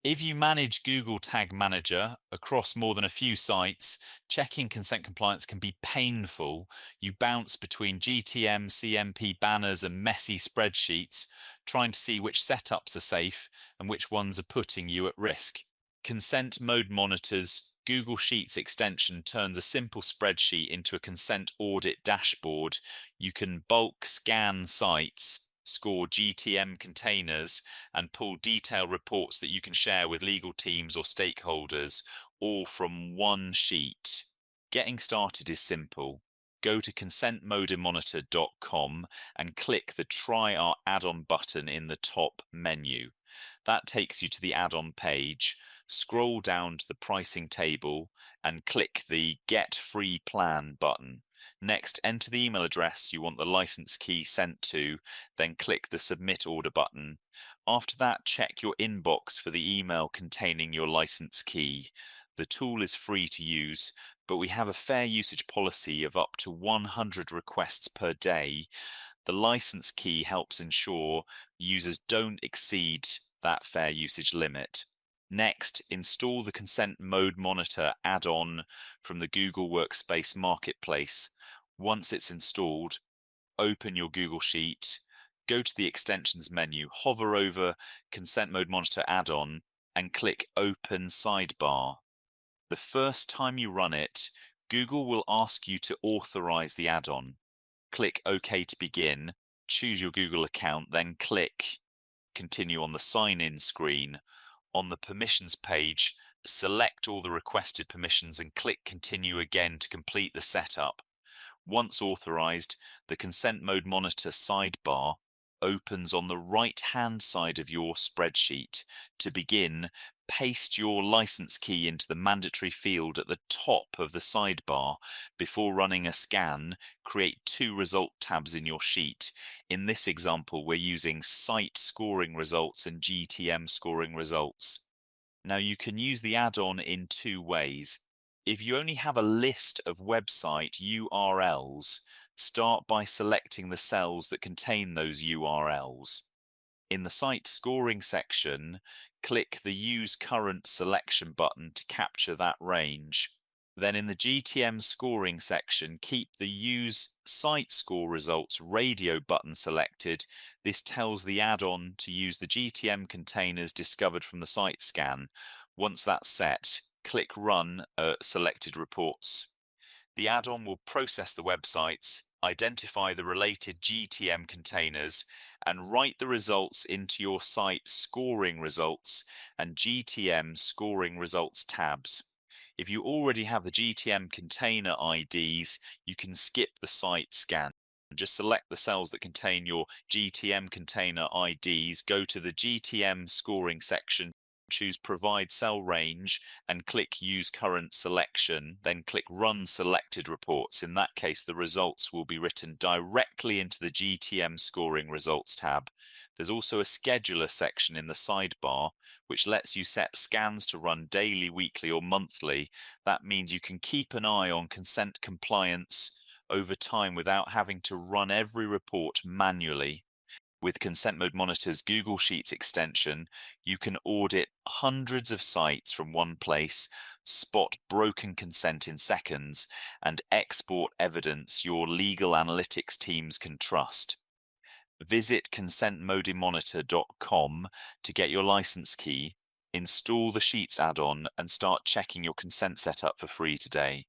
If you manage Google Tag Manager across more than a few sites, checking consent compliance can be painful. You bounce between GTM, CMP banners and messy spreadsheets, trying to see which setups are safe and which ones are putting you at risk. Consent Mode Monitor's Google Sheets extension turns a simple spreadsheet into a consent audit dashboard. You can bulk scan sites, score GTM containers, and pull detailed reports that you can share with legal teams or stakeholders, all from one sheet. Getting started is simple. Go to consentmodemonitor.com and click the Try Our Add-on button in the top menu. That takes you to the add-on page. Scroll down to the pricing table and click the Get Free Plan button. Next, enter the email address you want the license key sent to, then click the Submit Order button. After that, check your inbox for the email containing your license key. The tool is free to use, but we have a fair usage policy of up to 100 requests per day. The license key helps ensure users don't exceed that fair usage limit. Next, install the Consent Mode Monitor add-on from the Google Workspace Marketplace. Once it's installed, open your Google Sheet, go to the Extensions menu, hover over Consent Mode Monitor add-on, and click Open Sidebar. The first time you run it, Google will ask you to authorize the add-on. Click OK to begin, choose your Google account, then click Continue on the sign-in screen. On the permissions page, select all the requested permissions and click Continue again to complete the setup. Once authorized, the Consent Mode Monitor sidebar opens on the right-hand side of your spreadsheet. To begin, paste your license key into the mandatory field at the top of the sidebar. Before running a scan, create two result tabs in your sheet. In this example, we're using Site Scoring Results and GTM Scoring Results. Now, you can use the add-on in two ways. If you only have a list of website URLs, start by selecting the cells that contain those URLs. In the site scoring section, click the Use Current Selection button to capture that range. Then in the GTM scoring section, keep the Use Site Score Results radio button selected. This tells the add-on to use the GTM containers discovered from the site scan. Once that's set, click Run selected reports. The add-on will process the websites, identify the related GTM containers, and write the results into your site scoring results and GTM scoring results tabs. If you already have the GTM container IDs, you can skip the site scan. Just select the cells that contain your GTM container IDs, go to the GTM scoring section, choose Provide Cell Range and click Use Current Selection, then click Run Selected Reports. In that case, the results will be written directly into the GTM Scoring Results tab. There's also a Scheduler section in the sidebar, which lets you set scans to run daily, weekly, or monthly. That means you can keep an eye on consent compliance over time without having to run every report manually. With Consent Mode Monitor's Google Sheets extension, you can audit hundreds of sites from one place, spot broken consent in seconds, and export evidence your legal analytics teams can trust. Visit consentmodemonitor.com to get your license key, install the Sheets add-on, and start checking your consent setup for free today.